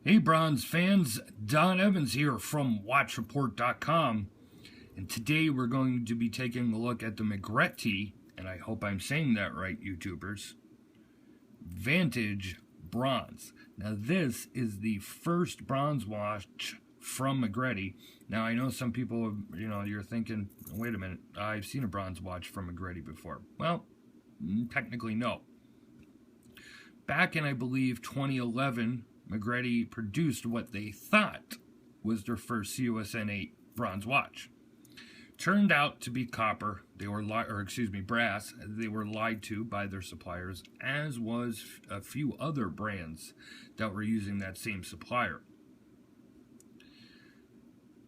Hey Bronze fans, Don Evans here from WatchReport.com, and today we're going to be taking a look at the Magrette, and I hope I'm saying that right, YouTubers, Vantage Bronze. Now this is the first bronze watch from Magrette. Now I know some people, you're thinking, wait a minute, I've seen a bronze watch from Magrette before. Well, technically no. Back in, I believe, 2011, Magrette produced what they thought was their first COSN 8 bronze watch. Turned out to be copper. They were brass. They were lied to by their suppliers, as was a few other brands that were using that same supplier.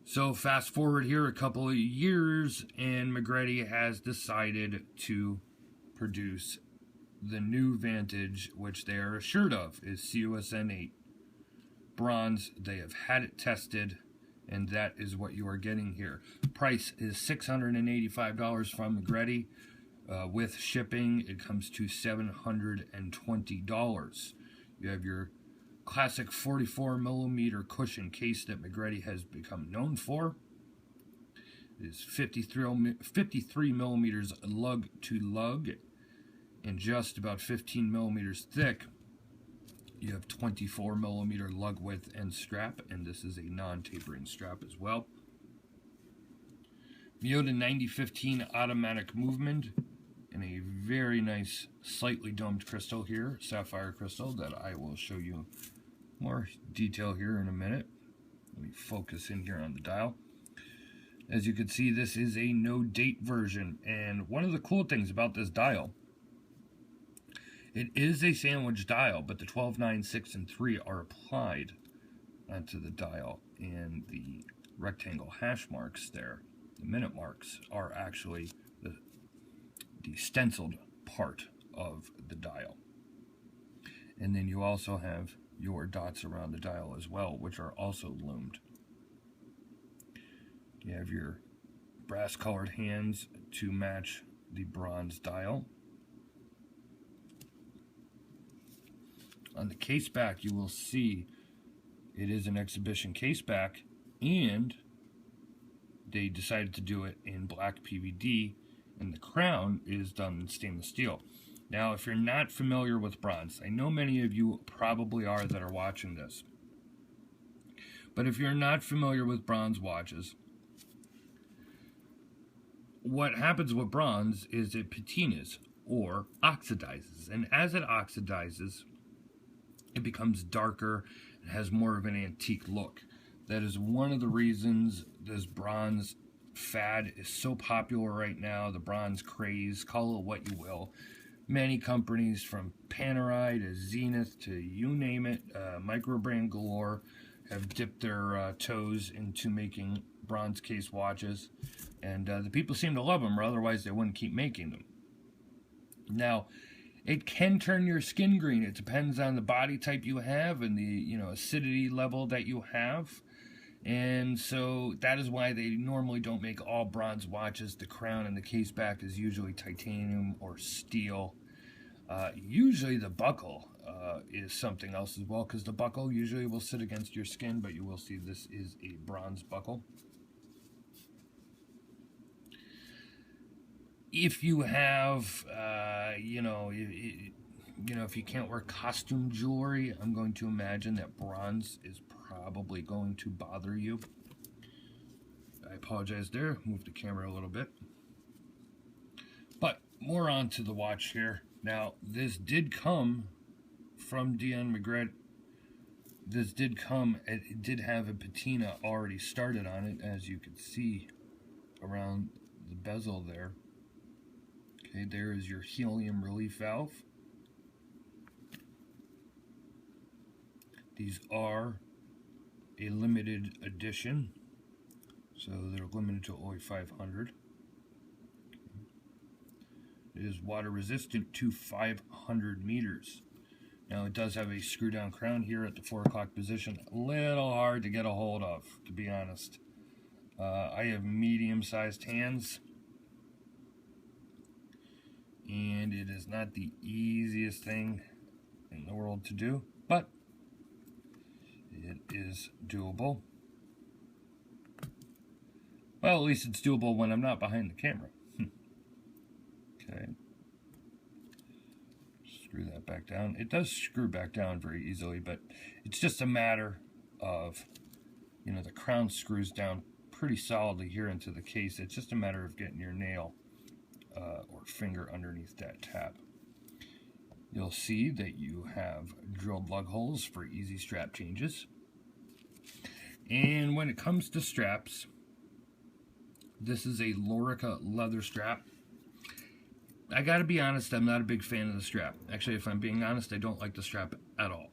So fast forward here a couple of years, and Magrette has decided to produce the new Vantage, which they are assured of is COSN 8 bronze. They have had it tested, and that is what you are getting here. Price is $685 from Magrette. With shipping, it comes to $720. You have your classic 44mm cushion case that Magrette has become known for. It is 53 millimeters lug to lug and just about 15 millimeters thick. You have 24 millimeter lug width and strap, and this is a non-tapering strap as well. Miyota 9015 automatic movement, and a very nice slightly domed crystal here, sapphire crystal, that I will show you more detail here in a minute. Let me focus in here on the dial. As you can see, this is a no date version, and one of the cool things about this dial, it is a sandwich dial, but the 12, 9, 6, and 3 are applied onto the dial, and the rectangle hash marks there, the minute marks, are actually the stenciled part of the dial. And then you also have your dots around the dial as well, which are also loomed. You have your brass colored hands to match the bronze dial. On the case back, you will see it is an exhibition case back, and they decided to do it in black PVD, and the crown is done in stainless steel. Now, if you're not familiar with bronze, I know many of you probably are that are watching this, but if you're not familiar with bronze watches, what happens with bronze is it patinas or oxidizes, and as it oxidizes, it becomes darker and has more of an antique look. That is one of the reasons this bronze fad is so popular right now, the bronze craze, call it what you will. Many companies, from Panerai to Zenith to you name it, microbrand galore, have dipped their toes into making bronze case watches, and the people seem to love them, or otherwise they wouldn't keep making them. Now, it can turn your skin green. It depends on the body type you have and the acidity level that you have. And so that is why they normally don't make all bronze watches. The crown and the case back is usually titanium or steel. Usually the buckle is something else as well, because the buckle usually will sit against your skin, but you will see this is a bronze buckle. If you have, if you can't wear costume jewelry, I'm going to imagine that bronze is probably going to bother you. I apologize there, move the camera a little bit. But more on to the watch here. Now, this did come from Dion Magrette. This did come, it did have a patina already started on it, as you can see around the bezel there. Okay, there is your helium relief valve. These are a limited edition, so they're limited to only 500. It is water resistant to 500 meters. Now, it does have a screw down crown here at the 4 o'clock position. A little hard to get a hold of, to be honest. I have medium-sized hands, and it is not the easiest thing in the world to do, but it is doable. Well, at least it's doable when I'm not behind the camera. Okay. Screw that back down. It does screw back down very easily, but it's just a matter of, you know, the crown screws down pretty solidly here into the case. It's just a matter of getting your nail or finger underneath that tab. You'll see that you have drilled lug holes for easy strap changes. And when it comes to straps, this is a Lorica leather strap. I gotta be honest, I'm not a big fan of the strap. Actually, if I'm being honest, I don't like the strap at all.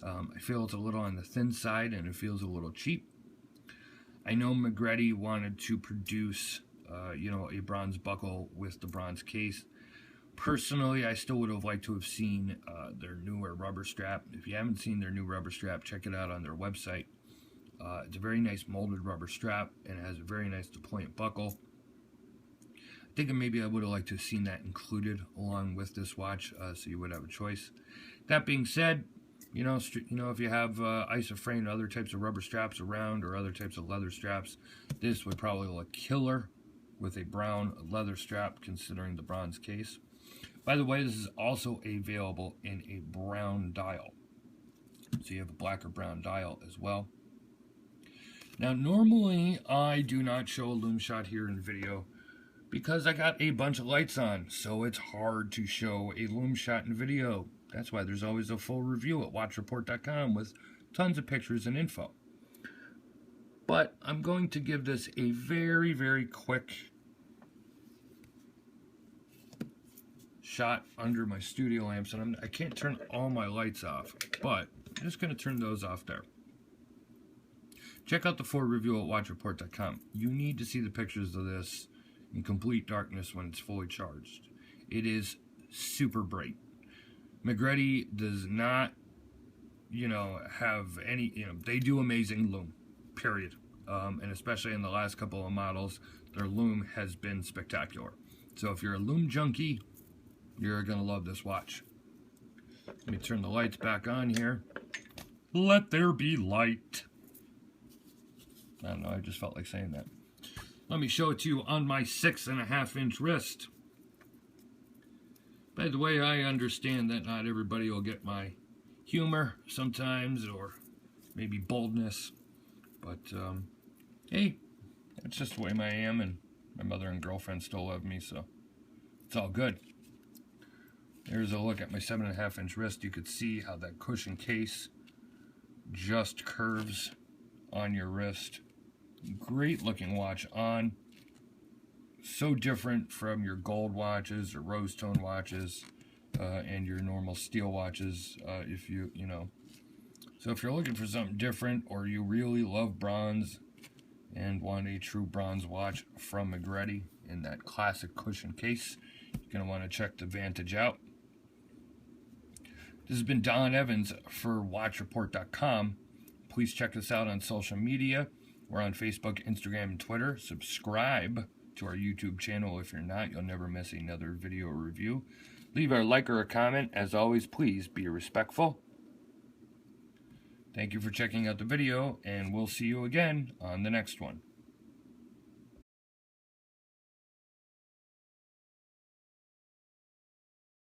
I feel it's a little on the thin side and it feels a little cheap. I know Magrette wanted to produce, you know, a bronze buckle with the bronze case. Personally, I still would have liked to have seen their newer rubber strap. If you haven't seen their new rubber strap, check it out on their website. It's a very nice molded rubber strap and it has a very nice deployant buckle. I think maybe I would have liked to have seen that included along with this watch, so you would have a choice. That being said, you know, if you have isoframe and other types of rubber straps around or other types of leather straps, this would probably look killer with a brown leather strap considering the bronze case. By the way, this is also available in a brown dial. So you have a black or brown dial as well. Now, normally I do not show a loom shot here in video because I got a bunch of lights on, so it's hard to show a loom shot in video. That's why there's always a full review at watchreport.com with tons of pictures and info. But I'm going to give this a very, very quick shot under my studio lamps, and I can't turn all my lights off, but I'm just going to turn those off there. Check out the full review at watchreport.com. You need to see the pictures of this in complete darkness when it's fully charged. It is super bright. Magrette does not, you know, have any, you know, they do amazing loom, period. And especially in the last couple of models, their loom has been spectacular. So if you're a loom junkie, you're going to love this watch. Let me turn the lights back on here. Let there be light. I don't know, I just felt like saying that. Let me show it to you on my 6.5-inch wrist. By the way, I understand that not everybody will get my humor sometimes, or maybe boldness. But, hey, that's just the way I am, and my mother and girlfriend still love me, so it's all good. There's a look at my 7.5-inch wrist. You could see how that cushion case just curves on your wrist. Great looking watch on. So different from your gold watches or rose tone watches and your normal steel watches. If you know. So if you're looking for something different, or you really love bronze and want a true bronze watch from Magrette in that classic cushion case, you're going to want to check the Vantage out. This has been Don Evans for watchreport.com. Please check us out on social media. We're on Facebook, Instagram, and Twitter. Subscribe to our YouTube channel. If you're not, you'll never miss another video or review. Leave a like or a comment. As always, please be respectful. Thank you for checking out the video, and we'll see you again on the next one.